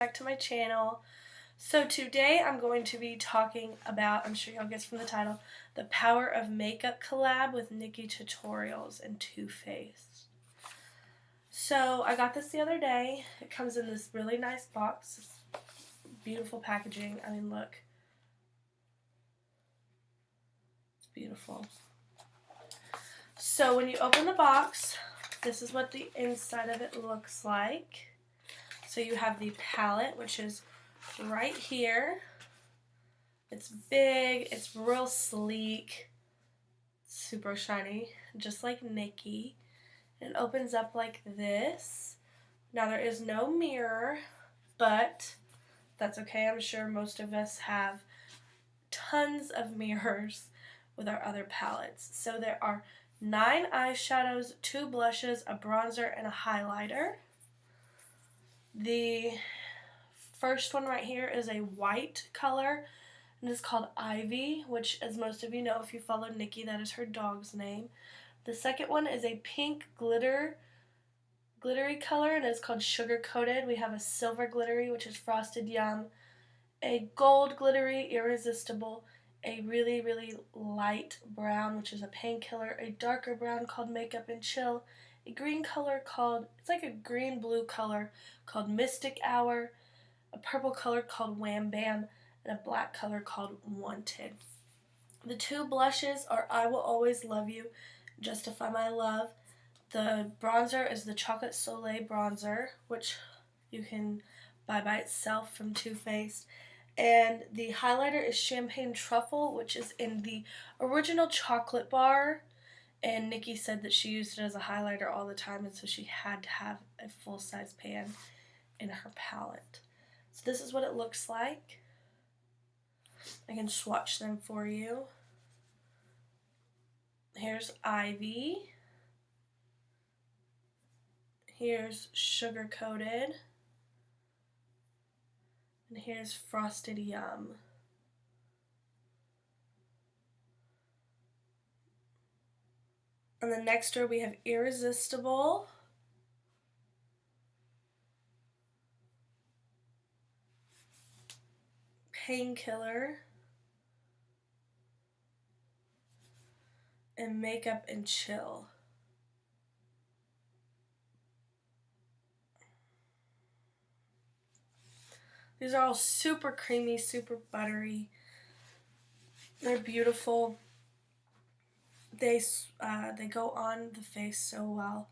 Back to my channel. So today I'm going to be talking about, I'm sure y'all guessed from the title, the Power of Makeup collab with NikkieTutorials and Too Faced. So I got this the other day. It comes in this really nice box. Beautiful packaging. I mean, look. It's beautiful. So when you open the box, this is what the inside of it looks like. So you have the palette, which is right here. It's big, it's real sleek, super shiny, just like Nikkie. It opens up like this. Now there is no mirror, but that's okay. I'm sure most of us have tons of mirrors with our other palettes. So there are 9 eyeshadows, 2 blushes, a bronzer, and a highlighter. The first one right here is a white color, and it's called Ivy, which, as most of you know if you follow Nikkie, that is her dog's name. The second one is a pink glittery color, and it's called Sugar Coated. We have a silver glittery, which is Frosted Yum, a gold glittery Irresistible, a really, really light brown, which is a Painkiller, a darker brown called Makeup and Chill, a green color called, it's like a green-blue color called Mystic Hour, a purple color called Wham Bam, and a black color called Wanted. The 2 blushes are I Will Always Love You, Justify My Love. The bronzer is the Chocolate Soleil bronzer, which you can buy by itself from Too Faced. And the highlighter is Champagne Truffle, which is in the original chocolate bar. And Nikkie said that she used it as a highlighter all the time, and so she had to have a full-size pan in her palette. So this is what it looks like. I can swatch them for you. Here's Ivy. Here's Sugar Coated. And here's Frosted Yum. On the next row we have Irresistible. Painkiller. And Makeup and Chill. These are all super creamy, super buttery. They're beautiful. They go on the face so well.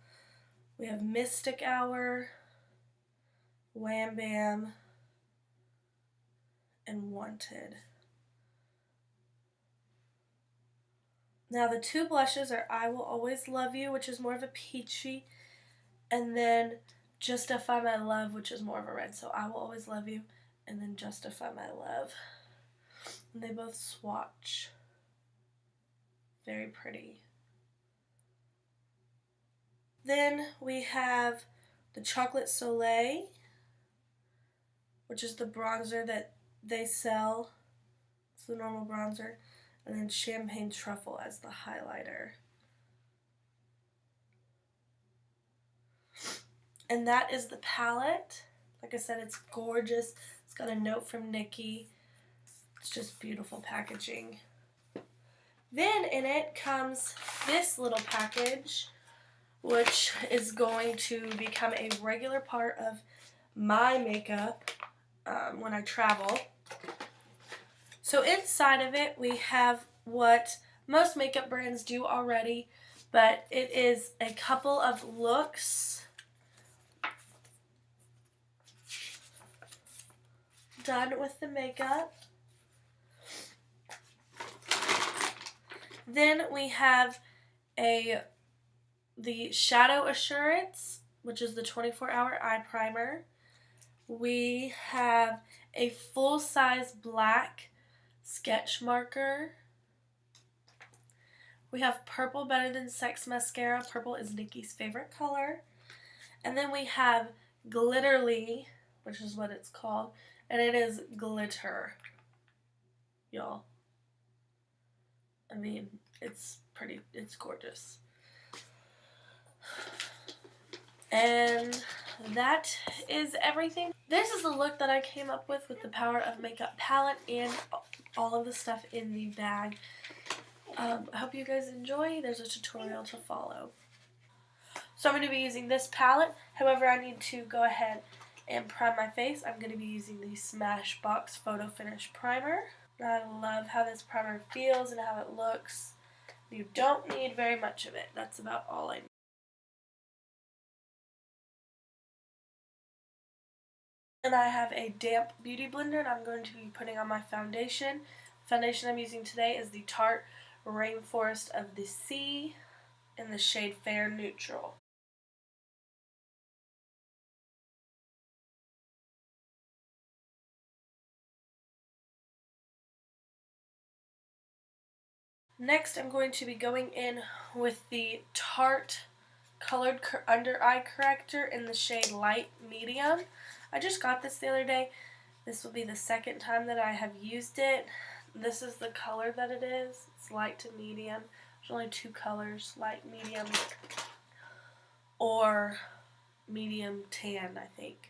We have Mystic Hour, Wham Bam, and Wanted. Now the 2 blushes are I Will Always Love You, which is more of a peachy, and then Justify My Love, which is more of a red. So I Will Always Love You, and then Justify My Love. And they both swatch. Very pretty. Then we have the Chocolate Soleil, which is the bronzer that they sell. It's the normal bronzer. And then Champagne Truffle as the highlighter. And that is the palette. Like I said, it's gorgeous. It's got a note from Nikkie. It's just beautiful packaging. Then in it comes this little package, which is going to become a regular part of my makeup when I travel. So inside of it we have what most makeup brands do already, but it is a couple of looks done with the makeup. Then we have the Shadow Assurance, which is the 24-hour eye primer. We have a full-size black sketch marker. We have Purple Better Than Sex mascara. Purple is Nikkie's favorite color. And then we have Glitterly, which is what it's called, and it is glitter, y'all. I mean, it's pretty, it's gorgeous. And that is everything. This is the look that I came up with the Power of Makeup palette and all of the stuff in the bag. I hope you guys enjoy. There's a tutorial to follow. So I'm going to be using this palette. However, I need to go ahead and prime my face. I'm going to be using the Smashbox Photo Finish Primer. I love how this primer feels and how it looks. You don't need very much of it. That's about all I need. And I have a damp beauty blender, and I'm going to be putting on my foundation. The foundation I'm using today is the Tarte Rainforest of the Sea in the shade Fair Neutral. Next, I'm going to be going in with the Tarte Colored Under Eye Corrector in the shade Light Medium. I just got this the other day. This will be the second time that I have used it. This is the color that it is. It's light to medium. There's only two colors, light, medium, or medium tan, I think.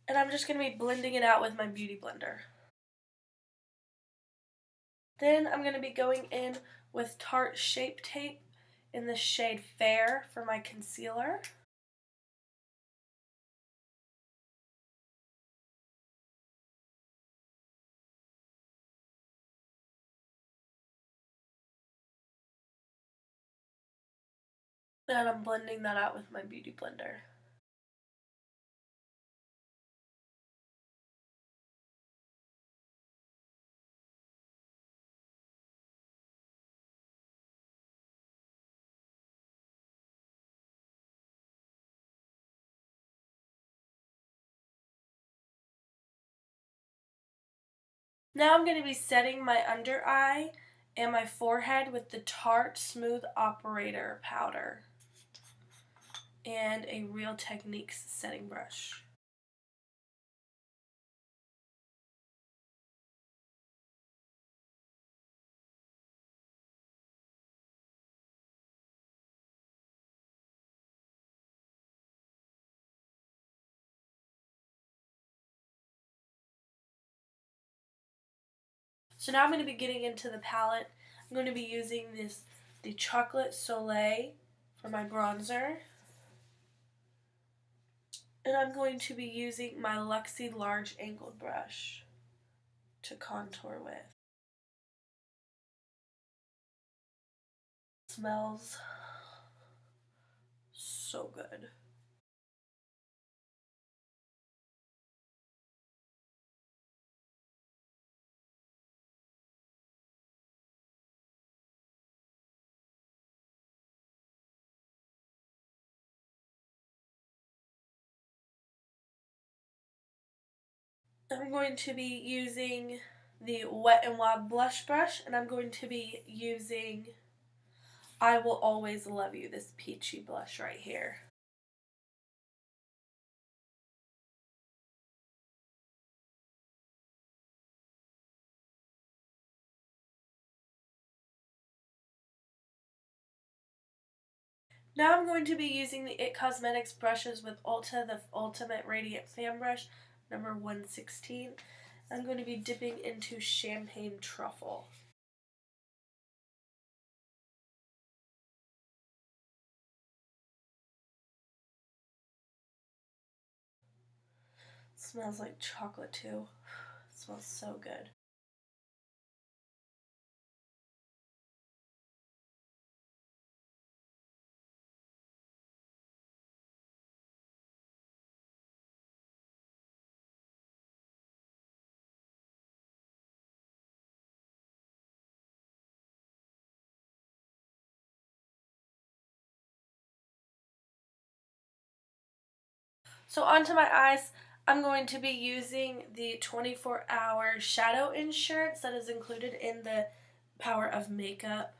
And I'm just going to be blending it out with my beauty blender. Then I'm going to be going in with Tarte Shape Tape in the shade Fair for my concealer. And I'm blending that out with my beauty blender. Now I'm going to be setting my under eye and my forehead with the Tarte Smooth Operator powder and a Real Techniques setting brush. So now I'm going to be getting into the palette. I'm going to be using the Chocolate Soleil for my bronzer. And I'm going to be using my Luxie large angled brush to contour with. It smells so good. I'm going to be using the Wet n Wild blush brush, and I'm going to be using I Will Always Love You, this peachy blush right here. Now I'm going to be using the IT Cosmetics brushes with Ulta, the Ultimate Radiant Fan Brush, number 116. I'm going to be dipping into Champagne Truffle. It smells like chocolate too. It smells so good. So onto my eyes, I'm going to be using the 24-hour shadow insurance that is included in the Power of Makeup.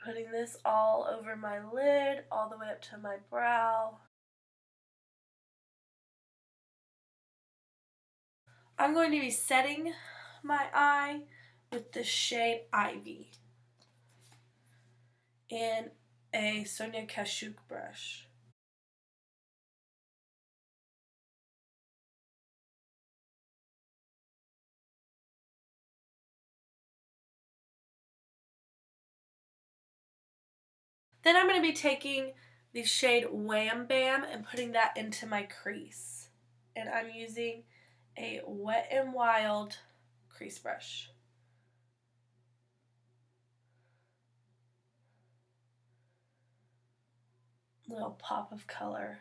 putting this all over my lid, all the way up to my brow. I'm going to be setting my eye with the shade Ivy in a Sonia Kashuk brush. Then I'm going to be taking the shade Wham Bam and putting that into my crease. And I'm using a Wet n Wild crease brush. Little pop of color.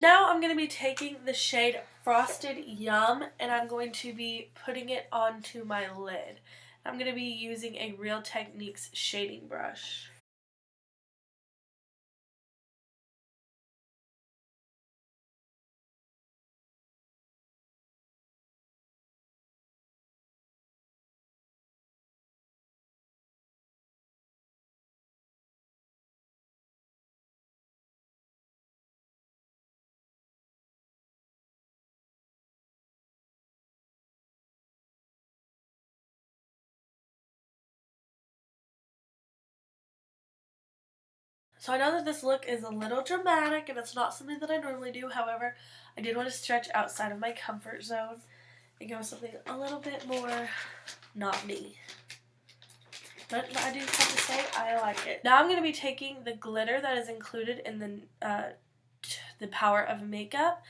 Now I'm going to be taking the shade Frosted Yum and I'm going to be putting it onto my lid. I'm going to be using a Real Techniques shading brush. So I know that this look is a little dramatic and it's not something that I normally do. However, I did want to stretch outside of my comfort zone and go with something a little bit more not me. But I do have to say I like it. Now I'm going to be taking the glitter that is included in the Power of Makeup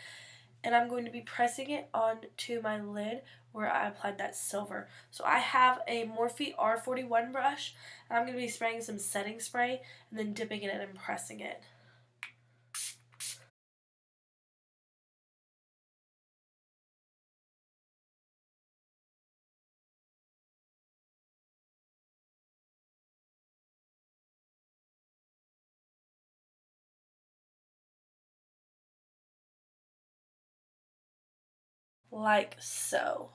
and I'm going to be pressing it onto my lid where I applied that silver. So I have a Morphe R41 brush and I'm going to be spraying some setting spray and then dipping it in and pressing it. Like so.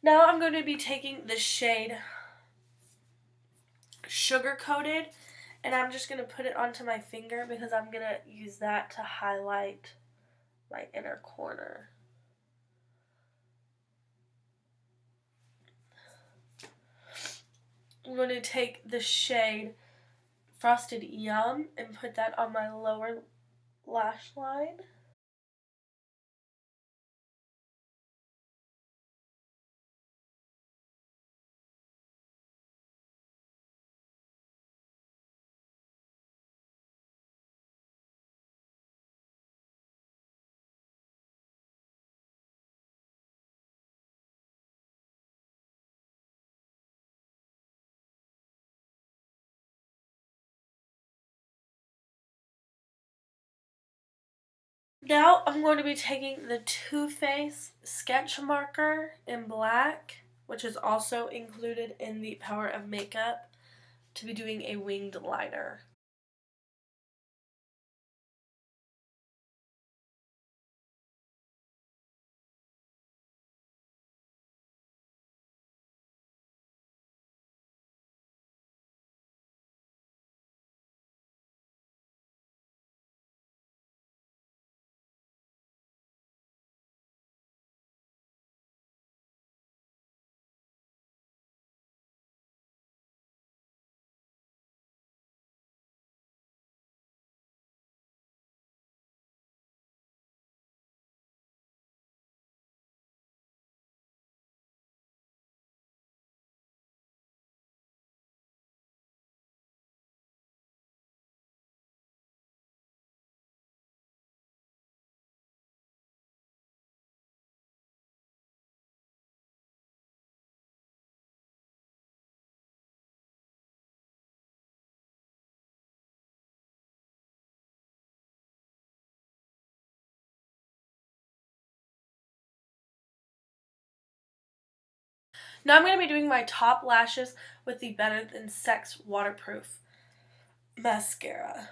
Now I'm going to be taking the shade Sugar Coated and I'm just going to put it onto my finger because I'm going to use that to highlight my inner corner. I'm going to take the shade Frosted Yum and put that on my lower lash line. Now I'm going to be taking the Too Faced sketch marker in black, which is also included in the Power of Makeup, to be doing a winged liner. Now I'm going to be doing my top lashes with the Better Than Sex waterproof mascara.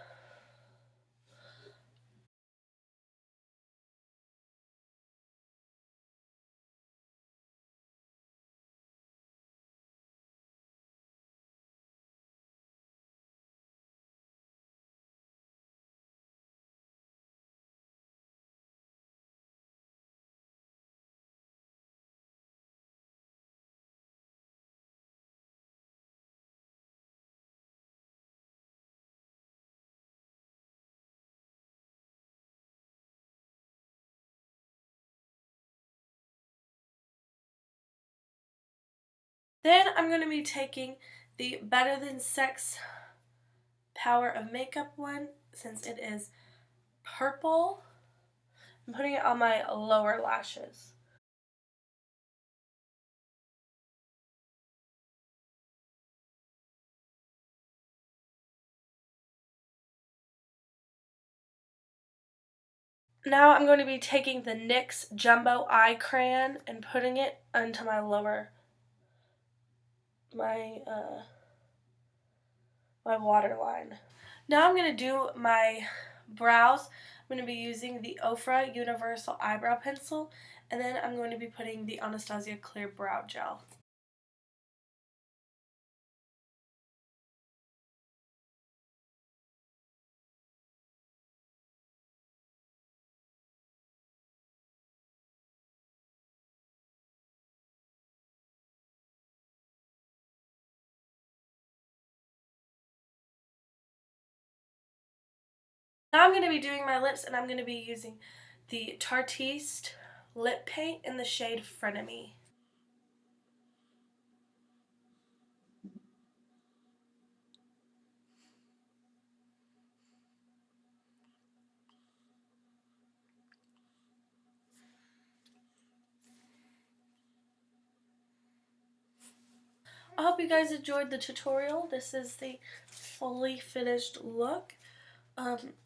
Then I'm going to be taking the Better Than Sex Power of Makeup one, since it is purple. I'm putting it on my lower lashes. Now I'm going to be taking the NYX Jumbo Eye Crayon and putting it onto my lower, my waterline. Now I'm going to do my brows. I'm going to be using the Ofra Universal Eyebrow Pencil, and then I'm going to be putting the Anastasia Clear Brow Gel. Now I'm going to be doing my lips, and I'm going to be using the Tartiste Lip Paint in the shade Frenemy. I hope you guys enjoyed the tutorial. This is the fully finished look.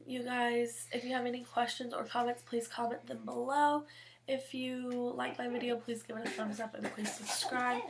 You guys, if you have any questions or comments, please comment them below. If you like my video, please give it a thumbs up and please subscribe.